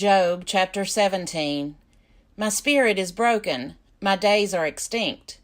Job chapter 17. My spirit is broken, my days are extinct.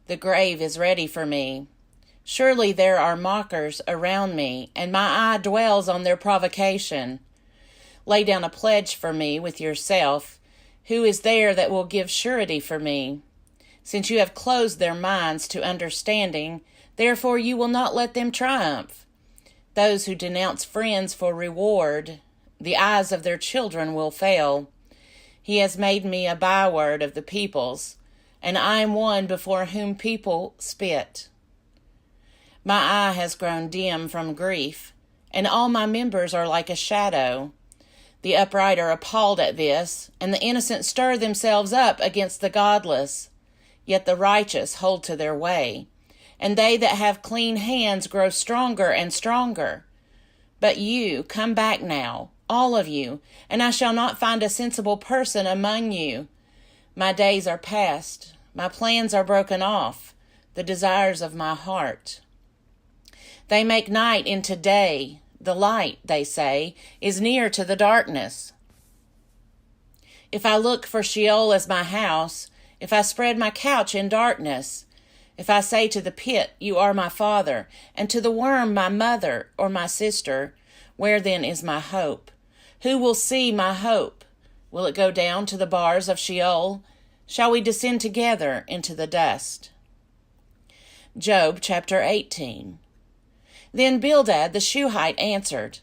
The grave is ready for me. Surely there are mockers around me, and my eye dwells on their provocation. Lay down a pledge for me with yourself. Who is there that will give surety for me? Since you have closed their minds to understanding, therefore you will not let them triumph. Those who denounce friends for reward, the eyes of their children will fail. He has made me a byword of the peoples, and I am one before whom people spit. My eye has grown dim from grief, and all my members are like a shadow. The upright are appalled at this, and the innocent stir themselves up against the godless. Yet the righteous hold to their way, and they that have clean hands grow stronger and stronger. But you, come back now, all of you, and I shall not find a sensible person among you. My days are past, my plans are broken off, the desires of my heart. They make night into day. The light, they say, is near to the darkness. If I look for Sheol as my house, if I spread my couch in darkness, if I say to the pit, you are my father, and to the worm, my mother or my sister, where then is my hope? Who will see my hope? Will it go down to the bars of Sheol? Shall we descend together into the dust? Job chapter 18. Then Bildad the Shuhite answered,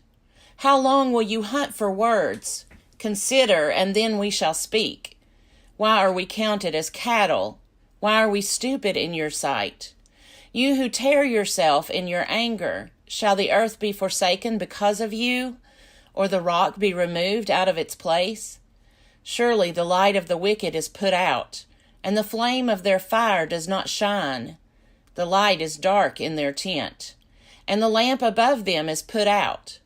How long will you hunt for words? Consider, and then we shall speak. Why are we counted as cattle? Why are we stupid in your sight? You who tear yourself in your anger, shall the earth be forsaken because of you, or the rock be removed out of its place? Surely the light of the wicked is put out, and the flame of their fire does not shine. The light is dark in their tent, and the lamp above them is put out.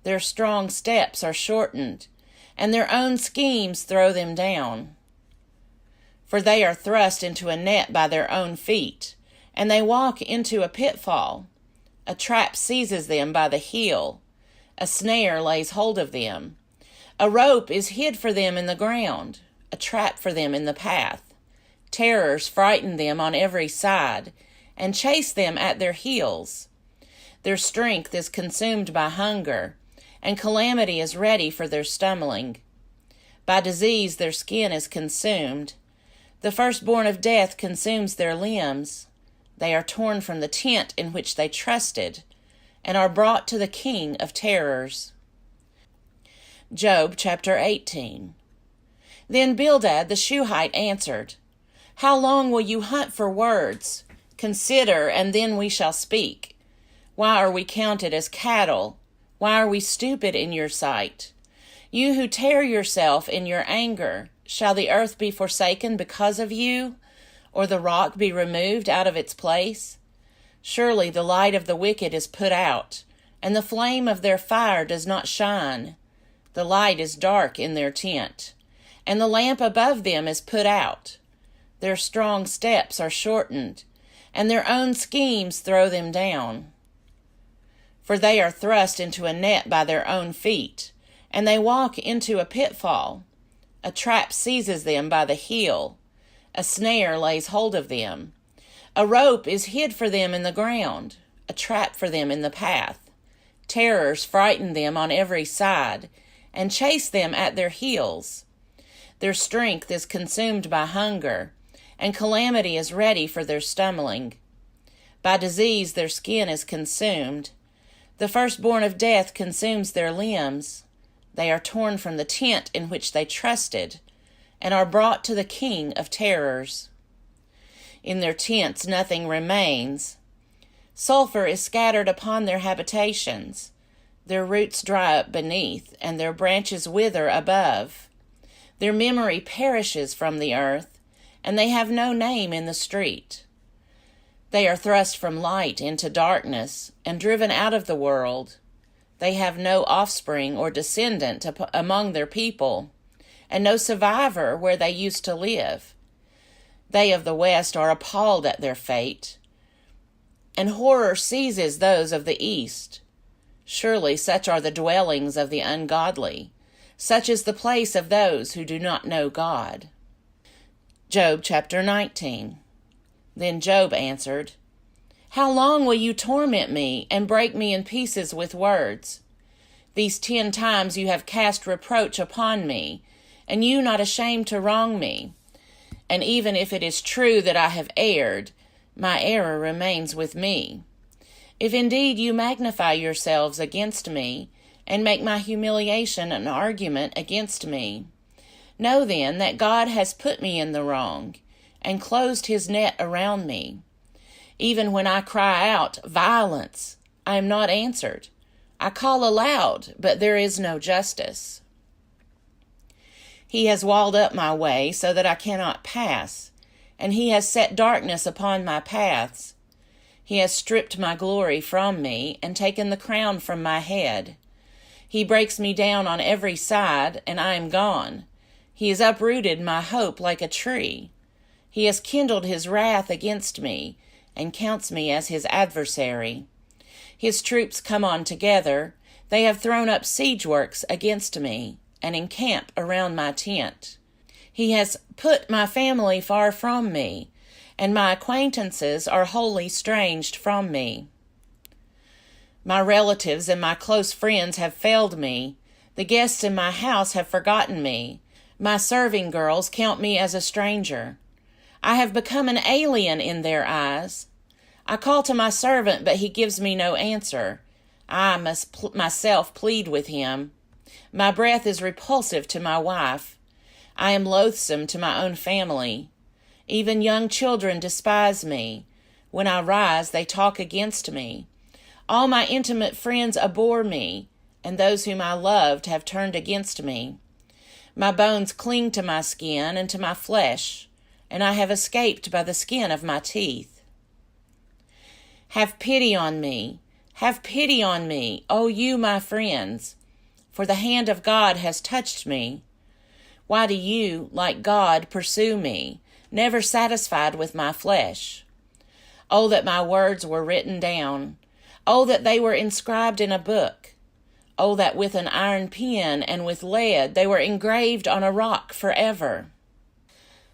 Their strong steps are shortened, and their own schemes throw them down. For they are thrust into a net by their own feet, and they walk into a pitfall. A trap seizes them by the heel. A snare lays hold of them. A rope is hid for them in the ground, a trap for them in the path. Terrors frighten them on every side, and chase them at their heels. Their strength is consumed by hunger, and calamity is ready for their stumbling. By disease their skin is consumed. The firstborn of death consumes their limbs. They are torn from the tent in which they trusted, and are brought to the king of terrors. Job chapter 18. Then Bildad the Shuhite answered, How long will you hunt for words? Consider, and then we shall speak. Why are we counted as cattle? Why are we stupid in your sight? You who tear yourself in your anger, shall the earth be forsaken because of you, or the rock be removed out of its place? Surely the light of the wicked is put out, and the flame of their fire does not shine. The light is dark in their tent, and the lamp above them is put out. Their strong steps are shortened, and their own schemes throw them down. For they are thrust into a net by their own feet, and they walk into a pitfall. A trap seizes them by the heel. A snare lays hold of them. A rope is hid for them in the ground, a trap for them in the path. Terrors frighten them on every side, and chase them at their heels. Their strength is consumed by hunger, and calamity is ready for their stumbling. By disease their skin is consumed. The firstborn of death consumes their limbs. They are torn from the tent in which they trusted, and are brought to the king of terrors. In their tents nothing remains. Sulfur is scattered upon their habitations. Their roots dry up beneath, and their branches wither above. Their memory perishes from the earth, and they have no name in the street. They are thrust from light into darkness, and driven out of the world. They have no offspring or descendant among their people, and no survivor where they used to live. They of the West are appalled at their fate, and horror seizes those of the East. Surely such are the dwellings of the ungodly, Such is the place of those who do not know God. Job chapter 19. Then Job answered, How long will you torment me and break me in pieces with words? These 10 times you have cast reproach upon me, and you not ashamed to wrong me. And even if it is true that I have erred, my error remains with me. If indeed you magnify yourselves against me, and make my humiliation an argument against me, know then that God has put me in the wrong, and closed his net around me. Even when I cry out, Violence, I am not answered. I call aloud, but there is no justice. He has walled up my way so that I cannot pass, and he has set darkness upon my paths. He has stripped my glory from me and taken the crown from my head. He breaks me down on every side, and I am gone. He has uprooted my hope like a tree. He has kindled his wrath against me, and counts me as his adversary. His troops come on together. They have thrown up siege works against me, and encamp around my tent. He has put my family far from me, and my acquaintances are wholly estranged from me. My relatives and my close friends have failed me. The guests in my house have forgotten me. My serving girls count me as a stranger. I have become an alien in their eyes. I call to my servant, but he gives me no answer. I must myself plead with him. My breath is repulsive to my wife. I am loathsome to my own family. Even young children despise me. When I rise, they talk against me. All my intimate friends abhor me, and those whom I loved have turned against me. My bones cling to my skin and to my flesh, and I have escaped by the skin of my teeth. Have pity on me, O you my friends, for the hand of God has touched me. Why do you, like God, pursue me, never satisfied with my flesh? Oh, that my words were written down. Oh, that they were inscribed in a book. Oh, that with an iron pen and with lead they were engraved on a rock forever.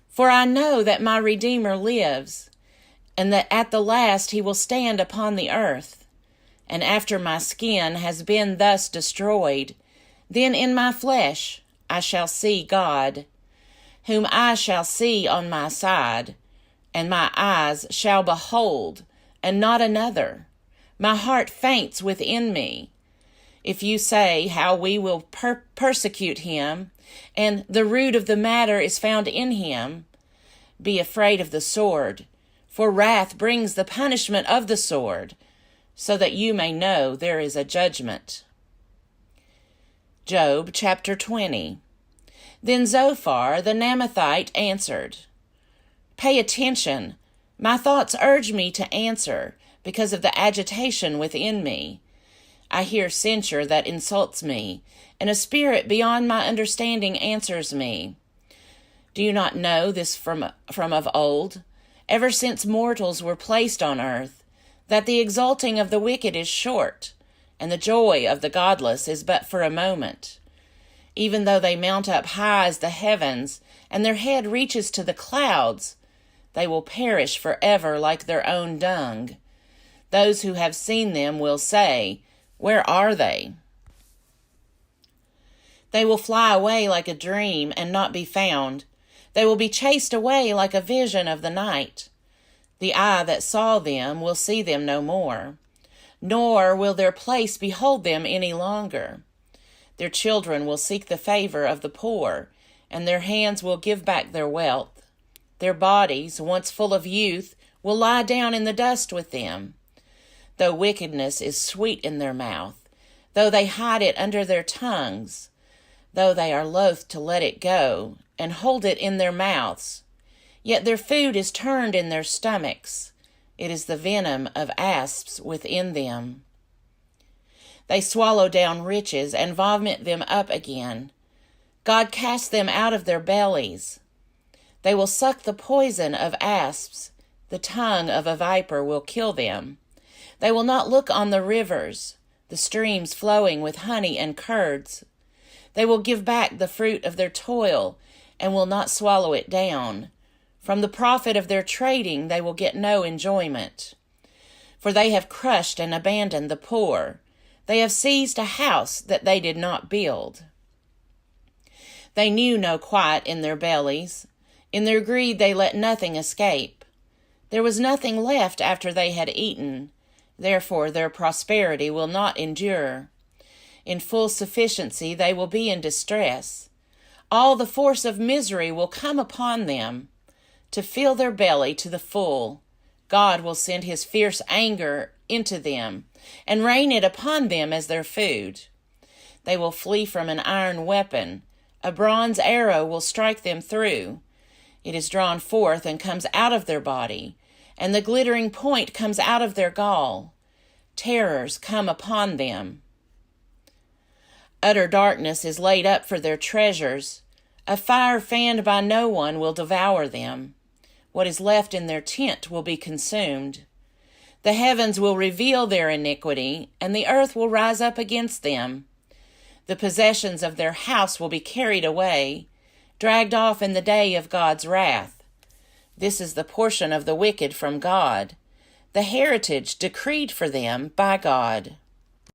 For I know that my Redeemer lives, and that at the last he will stand upon the earth. And after my skin has been thus destroyed, then in my flesh I shall see God, whom I shall see on my side, and my eyes shall behold, and not another. My heart faints within me. If you say how we will persecute him, and the root of the matter is found in him, be afraid of the sword, for wrath brings the punishment of the sword, so that you may know there is a judgment. Job chapter 20. Then Zophar the Naamathite answered, Pay attention. My thoughts urge me to answer, because of the agitation within me. I hear censure that insults me, and a spirit beyond my understanding answers me. Do you not know this from of old, ever since mortals were placed on earth, that the exulting of the wicked is short, and the joy of the godless is but for a moment? Even though they mount up high as the heavens, and their head reaches to the clouds, they will perish forever like their own dung. Those who have seen them will say, Where are they? They will fly away like a dream and not be found. They will be chased away like a vision of the night. The eye that saw them will see them no more, nor will their place behold them any longer. Their children will seek the favor of the poor, and their hands will give back their wealth. Their bodies, once full of youth, will lie down in the dust with them. Though wickedness is sweet in their mouth, though they hide it under their tongues, though they are loath to let it go and hold it in their mouths, yet their food is turned in their stomachs. It is the venom of asps within them. They swallow down riches and vomit them up again. God casts them out of their bellies. They will suck the poison of asps. The tongue of a viper will kill them. They will not look on the rivers, the streams flowing with honey and curds. They will give back the fruit of their toil and will not swallow it down. From the profit of their trading they will get no enjoyment. For they have crushed and abandoned the poor. They have seized a house that they did not build. They knew no quiet in their bellies. In their greed they let nothing escape. There was nothing left after they had eaten. Therefore their prosperity will not endure. In full sufficiency they will be in distress. All the force of misery will come upon them. To fill their belly to the full, God will send his fierce anger into them and rain it upon them as their food. They will flee from an iron weapon. A bronze arrow will strike them through. It is drawn forth and comes out of their body, and the glittering point comes out of their gall. Terrors come upon them. Utter darkness is laid up for their treasures. A fire fanned by no one will devour them. What is left in their tent will be consumed. The heavens will reveal their iniquity, and the earth will rise up against them. The possessions of their house will be carried away, dragged off in the day of God's wrath. This is the portion of the wicked from God, the heritage decreed for them by God.